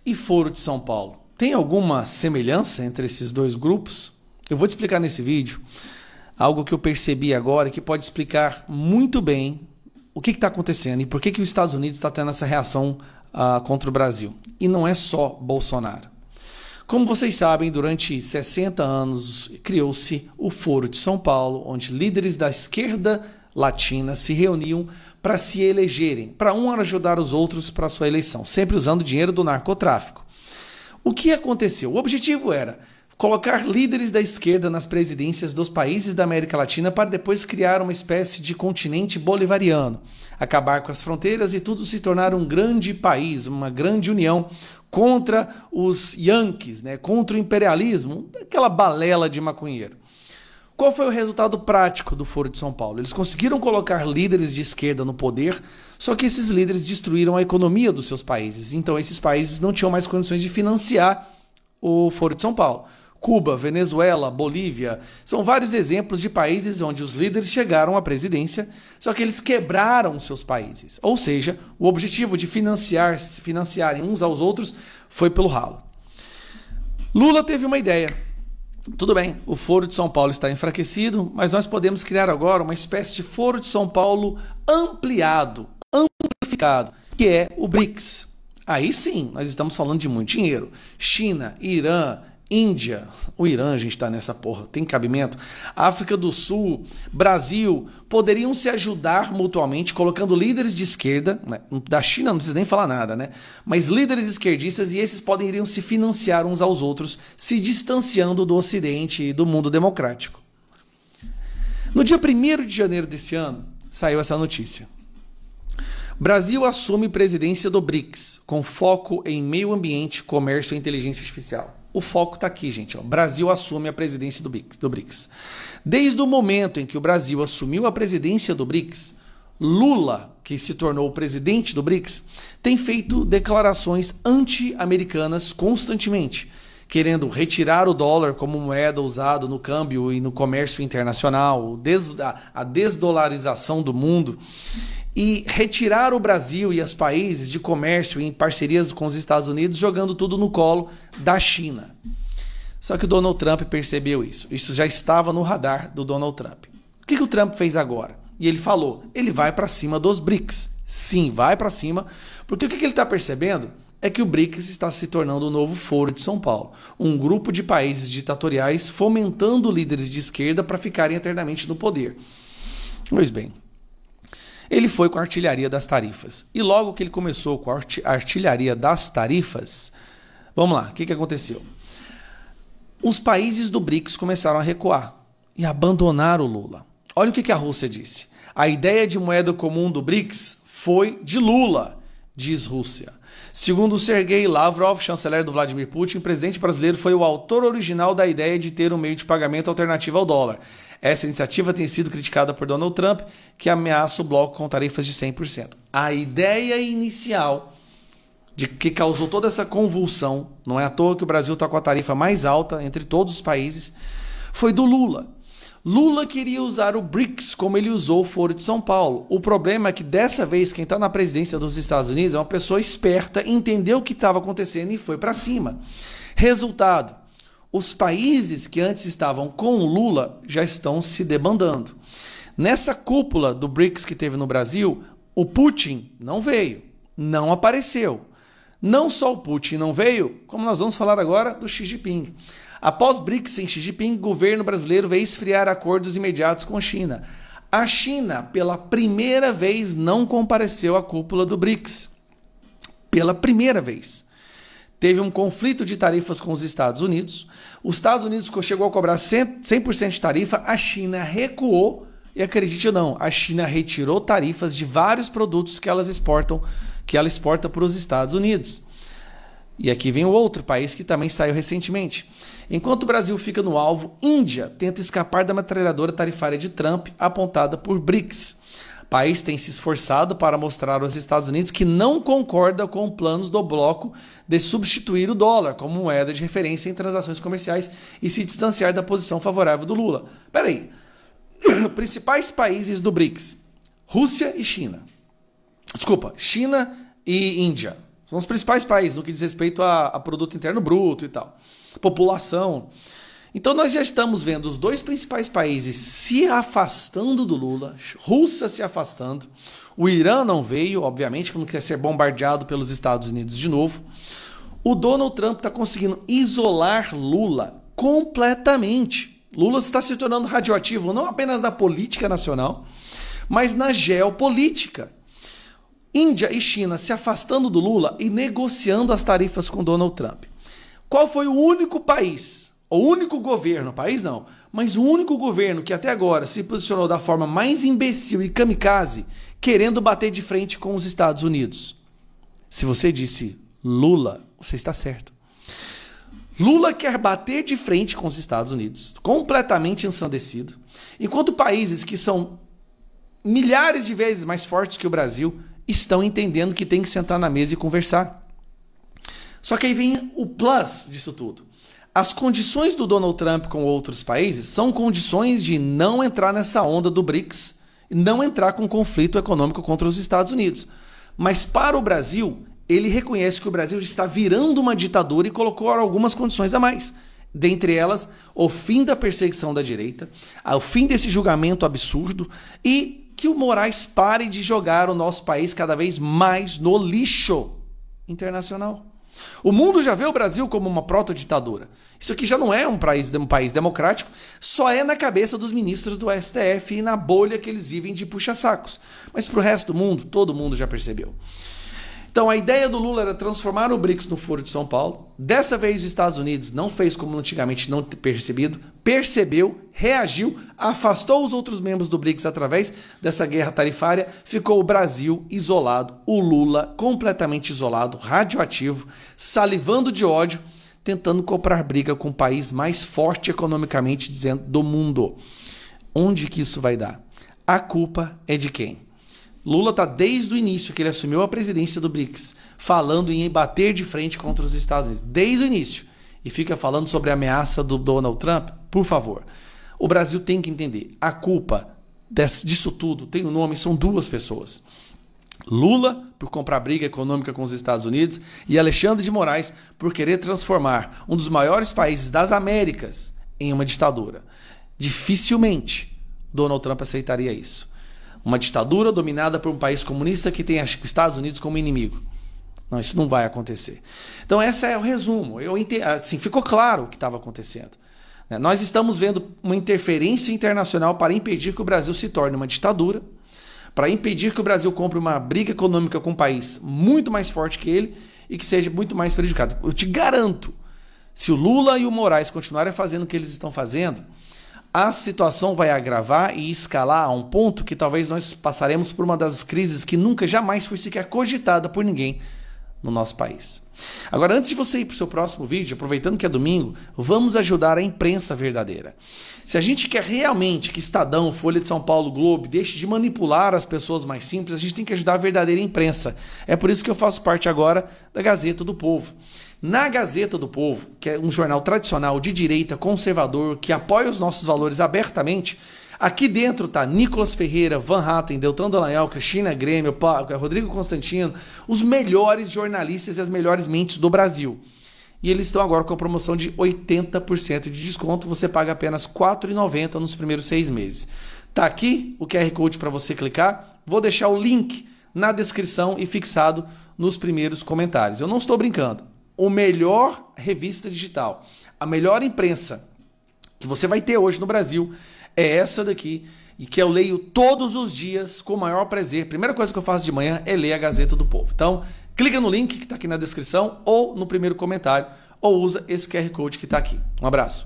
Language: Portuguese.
e Foro de São Paulo. Tem alguma semelhança entre esses dois grupos? Eu vou te explicar nesse vídeo algo que eu percebi agora que pode explicar muito bem o que está acontecendo e por que os Estados Unidos está tendo essa reação contra o Brasil. E não é só Bolsonaro. Como vocês sabem, durante 60 anos criou-se o Foro de São Paulo, onde líderes da esquerda latina se reuniam para se elegerem, para um ajudar os outros para a sua eleição, sempre usando dinheiro do narcotráfico. O que aconteceu? O objetivo era colocar líderes da esquerda nas presidências dos países da América Latina para depois criar uma espécie de continente bolivariano, acabar com as fronteiras e tudo se tornar um grande país, uma grande união contra os Yankees, né? Contra o imperialismo, aquela balela de maconheiro. Qual foi o resultado prático do Foro de São Paulo? Eles conseguiram colocar líderes de esquerda no poder, só que esses líderes destruíram a economia dos seus países. Então esses países não tinham mais condições de financiar o Foro de São Paulo. Cuba, Venezuela, Bolívia, são vários exemplos de países onde os líderes chegaram à presidência, só que eles quebraram seus países. Ou seja, o objetivo de financiarem uns aos outros foi pelo ralo. Lula teve uma ideia. Tudo bem, o Foro de São Paulo está enfraquecido, mas nós podemos criar agora uma espécie de Foro de São Paulo amplificado, que é o BRICS. Aí sim, nós estamos falando de muito dinheiro. China, Irã, Índia, o Irã, a gente está nessa porra, tem cabimento. África do Sul, Brasil, poderiam se ajudar mutuamente, colocando líderes de esquerda, né? Da China não precisa nem falar nada, né? Mas líderes esquerdistas, e esses poderiam se financiar uns aos outros, se distanciando do Ocidente e do mundo democrático. No dia 1º de janeiro desse ano, saiu essa notícia. Brasil assume presidência do BRICS, com foco em meio ambiente, comércio e inteligência artificial. O foco está aqui, gente. Ó. Brasil assume a presidência do BRICS. Desde o momento em que o Brasil assumiu a presidência do BRICS, Lula, que se tornou o presidente do BRICS, tem feito declarações anti-americanas constantemente, querendo retirar o dólar como moeda usada no câmbio e no comércio internacional, a desdolarização do mundo, e retirar o Brasil e os países de comércio em parcerias com os Estados Unidos, jogando tudo no colo da China. Só que o Donald Trump percebeu isso. Isso já estava no radar do Donald Trump. O que o Trump fez agora? E ele falou, ele vai para cima dos BRICS. Sim, vai para cima, porque o que ele está percebendo é que o BRICS está se tornando o novo Foro de São Paulo. Um grupo de países ditatoriais fomentando líderes de esquerda para ficarem eternamente no poder. Pois bem, ele foi com a artilharia das tarifas. E logo que ele começou com a artilharia das tarifas, vamos lá, o que aconteceu? Os países do BRICS começaram a recuar e abandonar o Lula. Olha o que a Rússia disse. A ideia de moeda comum do BRICS foi de Lula, diz Rússia. Segundo Sergei Lavrov, chanceler do Vladimir Putin, o presidente brasileiro foi o autor original da ideia de ter um meio de pagamento alternativo ao dólar. Essa iniciativa tem sido criticada por Donald Trump, que ameaça o bloco com tarifas de 100%. A ideia inicial de que causou toda essa convulsão, não é à toa que o Brasil está com a tarifa mais alta entre todos os países, foi do Lula. Lula queria usar o BRICS como ele usou o Foro de São Paulo. O problema é que dessa vez quem está na presidência dos Estados Unidos é uma pessoa esperta, entendeu o que estava acontecendo e foi para cima. Resultado, os países que antes estavam com o Lula já estão se debandando. Nessa cúpula do BRICS que teve no Brasil, o Putin não veio, não apareceu. Não só o Putin não veio, como nós vamos falar agora do Xi Jinping. Após BRICS sem Xi Jinping, o governo brasileiro veio esfriar acordos imediatos com a China. A China, pela primeira vez, não compareceu à cúpula do BRICS. Pela primeira vez. Teve um conflito de tarifas com os Estados Unidos. Os Estados Unidos chegou a cobrar 100% de tarifa, a China recuou. E acredite ou não, a China retirou tarifas de vários produtos que ela exporta para os Estados Unidos. E aqui vem o outro país que também saiu recentemente. Enquanto o Brasil fica no alvo, Índia tenta escapar da metralhadora tarifária de Trump, apontada por BRICS. O país tem se esforçado para mostrar aos Estados Unidos que não concorda com planos do bloco de substituir o dólar como moeda de referência em transações comerciais e se distanciar da posição favorável do Lula. Espera aí. Principais países do BRICS: Rússia e China. Desculpa, China e Índia. São os principais países no que diz respeito a produto interno bruto e tal. População. Então nós já estamos vendo os dois principais países se afastando do Lula, Rússia se afastando, o Irã não veio, obviamente, como quer ser bombardeado pelos Estados Unidos de novo. O Donald Trump está conseguindo isolar Lula completamente. Lula está se tornando radioativo não apenas na política nacional, mas na geopolítica. Índia e China se afastando do Lula e negociando as tarifas com Donald Trump. Qual foi o único país, o único governo, país não, mas o único governo que até agora se posicionou da forma mais imbecil e kamikaze, querendo bater de frente com os Estados Unidos? Se você disse Lula, você está certo. Lula quer bater de frente com os Estados Unidos, completamente ensandecido, enquanto países que são milhares de vezes mais fortes que o Brasil estão entendendo que tem que sentar na mesa e conversar. Só que aí vem o plus disso tudo. As condições do Donald Trump com outros países são condições de não entrar nessa onda do BRICS, não entrar com conflito econômico contra os Estados Unidos. Mas para o Brasil, ele reconhece que o Brasil está virando uma ditadura e colocou algumas condições a mais. Dentre elas, o fim da perseguição da direita, o fim desse julgamento absurdo e que o Moraes pare de jogar o nosso país cada vez mais no lixo internacional. O mundo já vê o Brasil como uma proto-ditadura. Isso aqui já não é um país democrático, só é na cabeça dos ministros do STF e na bolha que eles vivem de puxa-sacos. Mas para o resto do mundo, todo mundo já percebeu. Então a ideia do Lula era transformar o BRICS no Foro de São Paulo. Dessa vez os Estados Unidos não fez como antigamente não ter percebido, percebeu, reagiu, afastou os outros membros do BRICS através dessa guerra tarifária, ficou o Brasil isolado, o Lula completamente isolado, radioativo, salivando de ódio, tentando comprar briga com o país mais forte economicamente dizendo do mundo. Onde que isso vai dar? A culpa é de quem? Lula está desde o início que ele assumiu a presidência do BRICS, falando em bater de frente contra os Estados Unidos, desde o início, e fica falando sobre a ameaça do Donald Trump. Por favor, o Brasil tem que entender, a culpa disso tudo tem um nome, são duas pessoas. Lula, por comprar briga econômica com os Estados Unidos, e Alexandre de Moraes, por querer transformar um dos maiores países das Américas em uma ditadura. Dificilmente Donald Trump aceitaria isso. Uma ditadura dominada por um país comunista que tem os Estados Unidos como inimigo. Não, isso não vai acontecer. Então esse é o resumo. Eu entendi, assim, ficou claro o que estava acontecendo. Nós estamos vendo uma interferência internacional para impedir que o Brasil se torne uma ditadura, para impedir que o Brasil compre uma briga econômica com um país muito mais forte que ele e que seja muito mais prejudicado. Eu te garanto, se o Lula e o Moraes continuarem fazendo o que eles estão fazendo, a situação vai agravar e escalar a um ponto que talvez nós passaremos por uma das crises que nunca jamais foi sequer cogitada por ninguém no nosso país. Agora, antes de você ir para o seu próximo vídeo, aproveitando que é domingo, vamos ajudar a imprensa verdadeira. Se a gente quer realmente que Estadão, Folha de São Paulo, Globo deixe de manipular as pessoas mais simples, a gente tem que ajudar a verdadeira imprensa. É por isso que eu faço parte agora da Gazeta do Povo. Na Gazeta do Povo, que é um jornal tradicional de direita, conservador, que apoia os nossos valores abertamente, aqui dentro tá Nicolas Ferreira, Van Hatten, Deltan Dallagnol, Cristina Grêmio, Rodrigo Constantino, os melhores jornalistas e as melhores mentes do Brasil. E eles estão agora com a promoção de 80% de desconto, você paga apenas R$ 4,90 nos primeiros 6 meses. Tá aqui o QR Code para você clicar, vou deixar o link na descrição e fixado nos primeiros comentários. Eu não estou brincando. A melhor revista digital, a melhor imprensa que você vai ter hoje no Brasil é essa daqui, e que eu leio todos os dias com o maior prazer. A primeira coisa que eu faço de manhã é ler a Gazeta do Povo. Então, clica no link que está aqui na descrição ou no primeiro comentário, ou usa esse QR Code que está aqui. Um abraço.